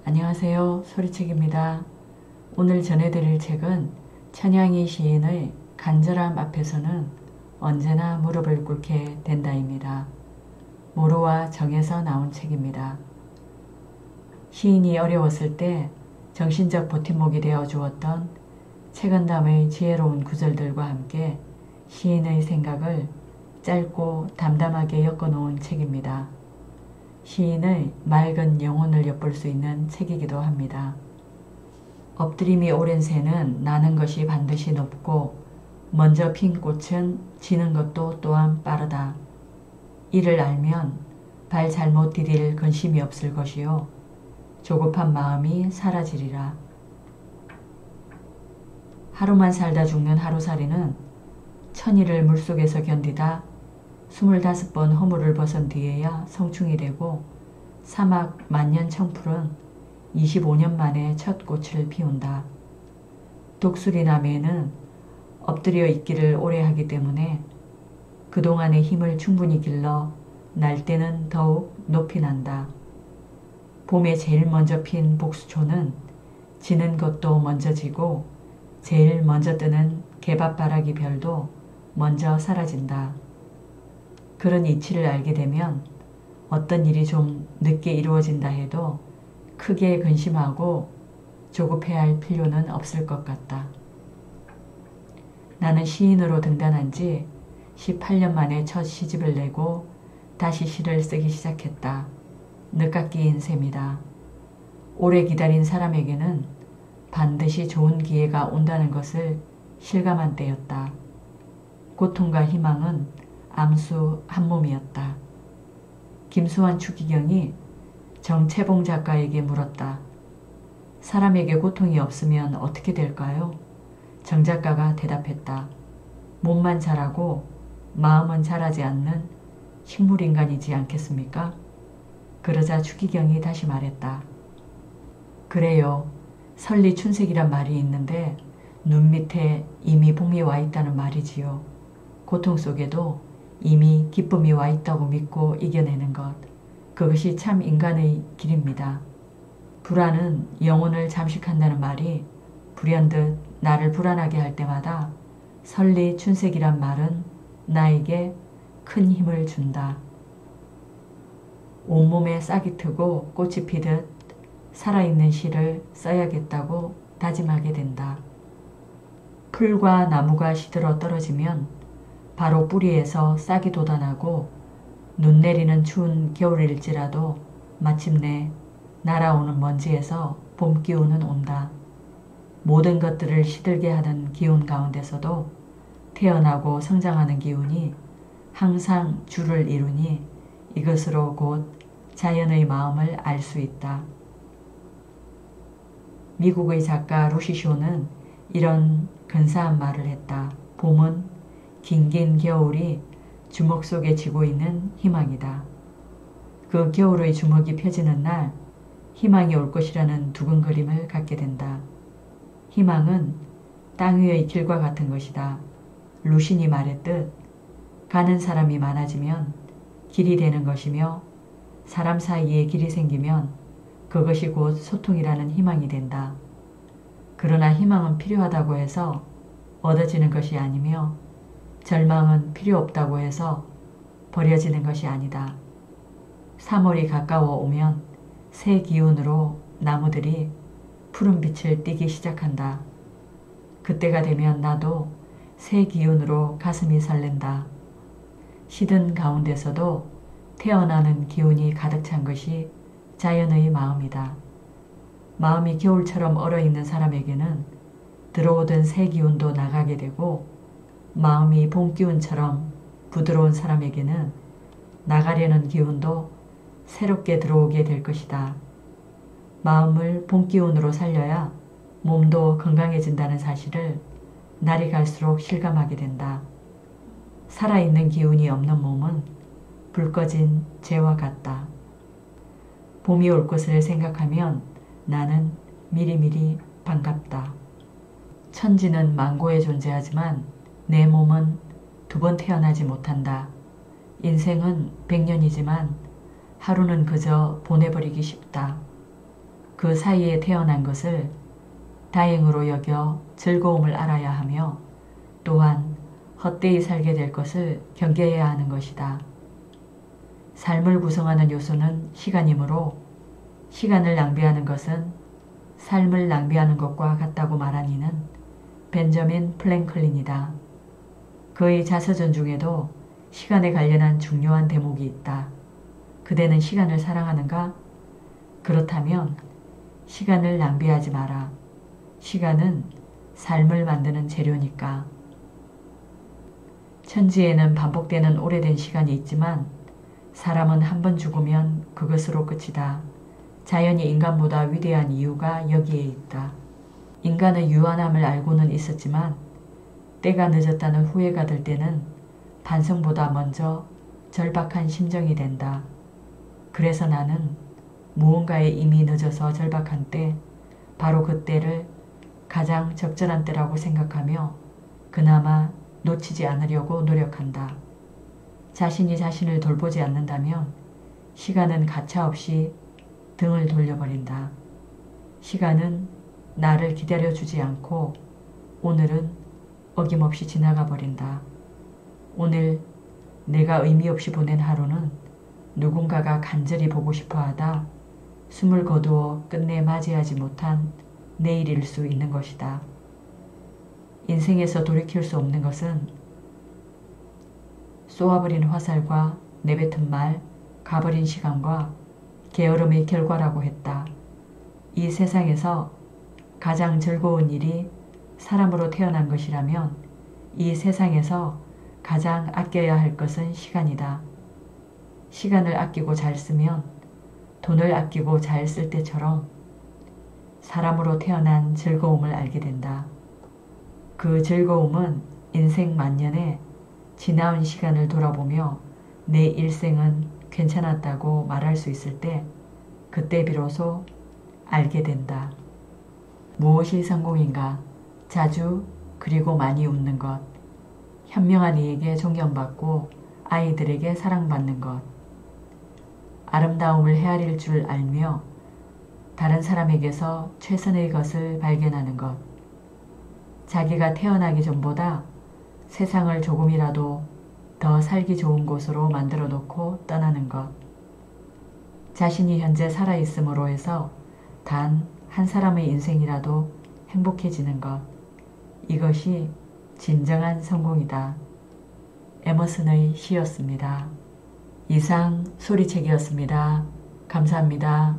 안녕하세요. 소리책입니다. 오늘 전해드릴 책은 천양희 시인의 간절함 앞에서는 언제나 무릎을 꿇게 된다입니다. 모로와 정에서 나온 책입니다. 시인이 어려웠을 때 정신적 버팀목이 되어 주었던 책은담의 지혜로운 구절들과 함께 시인의 생각을 짧고 담담하게 엮어놓은 책입니다. 시인의 맑은 영혼을 엿볼 수 있는 책이기도 합니다. 엎드림이 오랜 새는 나는 것이 반드시 높고 먼저 핀 꽃은 지는 것도 또한 빠르다. 이를 알면 발 잘못 디딜 근심이 없을 것이요 조급한 마음이 사라지리라. 하루만 살다 죽는 하루살이는 천일을 물속에서 견디다 25번 허물을 벗은 뒤에야 성충이 되고 사막 만년 청풀은 25년 만에 첫 꽃을 피운다. 독수리 나무에는 엎드려 있기를 오래 하기 때문에 그동안의 힘을 충분히 길러 날 때는 더욱 높이 난다. 봄에 제일 먼저 핀 복수초는 지는 것도 먼저 지고 제일 먼저 뜨는 개밥바라기 별도 먼저 사라진다. 그런 이치를 알게 되면 어떤 일이 좀 늦게 이루어진다 해도 크게 근심하고 조급해야 할 필요는 없을 것 같다. 나는 시인으로 등단한 지 18년 만에 첫 시집을 내고 다시 시를 쓰기 시작했다. 늦깎이인 셈이다. 오래 기다린 사람에게는 반드시 좋은 기회가 온다는 것을 실감한 때였다. 고통과 희망은 암수 한 몸이었다. 김수환 추기경이 정채봉 작가에게 물었다. 사람에게 고통이 없으면 어떻게 될까요? 정 작가가 대답했다. 몸만 자라고 마음은 자라지 않는 식물인간이지 않겠습니까? 그러자 추기경이 다시 말했다. 그래요. 설리춘색이란 말이 있는데 눈 밑에 이미 봄이 와 있다는 말이지요. 고통 속에도 이미 기쁨이 와 있다고 믿고 이겨내는 것. 그것이 참 인간의 길입니다. 불안은 영혼을 잠식한다는 말이 불현듯 나를 불안하게 할 때마다 설리춘색이란 말은 나에게 큰 힘을 준다. 온몸에 싹이 트고 꽃이 피듯 살아있는 시를 써야겠다고 다짐하게 된다. 풀과 나무가 시들어 떨어지면 바로 뿌리에서 싹이 돋아나고 눈 내리는 추운 겨울일지라도 마침내 날아오는 먼지에서 봄 기운은 온다. 모든 것들을 시들게 하는 기운 가운데서도 태어나고 성장하는 기운이 항상 주를 이루니 이것으로 곧 자연의 마음을 알 수 있다. 미국의 작가 루시쇼는 이런 근사한 말을 했다. 봄은 긴긴 겨울이 주먹 속에 쥐고 있는 희망이다. 그 겨울의 주먹이 펴지는 날 희망이 올 것이라는 두근거림을 갖게 된다. 희망은 땅 위의 길과 같은 것이다. 루신이 말했듯 가는 사람이 많아지면 길이 되는 것이며 사람 사이에 길이 생기면 그것이 곧 소통이라는 희망이 된다. 그러나 희망은 필요하다고 해서 얻어지는 것이 아니며 절망은 필요 없다고 해서 버려지는 것이 아니다. 3월이 가까워 오면 새 기운으로 나무들이 푸른 빛을 띠기 시작한다. 그때가 되면 나도 새 기운으로 가슴이 설렌다. 시든 가운데서도 태어나는 기운이 가득 찬 것이 자연의 마음이다. 마음이 겨울처럼 얼어있는 사람에게는 들어오던 새 기운도 나가게 되고 마음이 봄 기운처럼 부드러운 사람에게는 나가려는 기운도 새롭게 들어오게 될 것이다. 마음을 봄 기운으로 살려야 몸도 건강해진다는 사실을 날이 갈수록 실감하게 된다. 살아있는 기운이 없는 몸은 불 꺼진 재와 같다. 봄이 올 것을 생각하면 나는 미리미리 반갑다. 천지는 만고에 존재하지만 내 몸은 2번 태어나지 못한다. 인생은 100년이지만 하루는 그저 보내버리기 쉽다. 그 사이에 태어난 것을 다행으로 여겨 즐거움을 알아야 하며 또한 헛되이 살게 될 것을 경계해야 하는 것이다. 삶을 구성하는 요소는 시간이므로 시간을 낭비하는 것은 삶을 낭비하는 것과 같다고 말한 이는 벤저민 프랭클린이다. 그의 자서전 중에도 시간에 관련한 중요한 대목이 있다. 그대는 시간을 사랑하는가? 그렇다면 시간을 낭비하지 마라. 시간은 삶을 만드는 재료니까. 천지에는 반복되는 오래된 시간이 있지만 사람은 한 번 죽으면 그것으로 끝이다. 자연이 인간보다 위대한 이유가 여기에 있다. 인간의 유한함을 알고는 있었지만 때가 늦었다는 후회가 들 때는 반성보다 먼저 절박한 심정이 된다. 그래서 나는 무언가에 이미 늦어서 절박한 때, 바로 그때를 가장 적절한 때라고 생각하며 그나마 놓치지 않으려고 노력한다. 자신이 자신을 돌보지 않는다면 시간은 가차없이 등을 돌려버린다. 시간은 나를 기다려주지 않고 오늘은 어김없이 지나가 버린다. 오늘 내가 의미 없이 보낸 하루는 누군가가 간절히 보고 싶어 하다 숨을 거두어 끝내 맞이하지 못한 내일일 수 있는 것이다. 인생에서 돌이킬 수 없는 것은 쏘아버린 화살과 내뱉은 말, 가버린 시간과 게으름의 결과라고 했다. 이 세상에서 가장 즐거운 일이 사람으로 태어난 것이라면 이 세상에서 가장 아껴야 할 것은 시간이다. 시간을 아끼고 잘 쓰면 돈을 아끼고 잘 쓸 때처럼 사람으로 태어난 즐거움을 알게 된다. 그 즐거움은 인생 만년에 지나온 시간을 돌아보며 내 일생은 괜찮았다고 말할 수 있을 때 그때 비로소 알게 된다. 무엇이 성공인가? 자주 그리고 많이 웃는 것. 현명한 이에게 존경받고 아이들에게 사랑받는 것. 아름다움을 헤아릴 줄 알며 다른 사람에게서 최선의 것을 발견하는 것. 자기가 태어나기 전보다 세상을 조금이라도 더 살기 좋은 곳으로 만들어 놓고 떠나는 것. 자신이 현재 살아있음으로 해서 단 한 사람의 인생이라도 행복해지는 것. 이것이 진정한 성공이다. 에머슨의 시였습니다. 이상 소리책이었습니다. 감사합니다.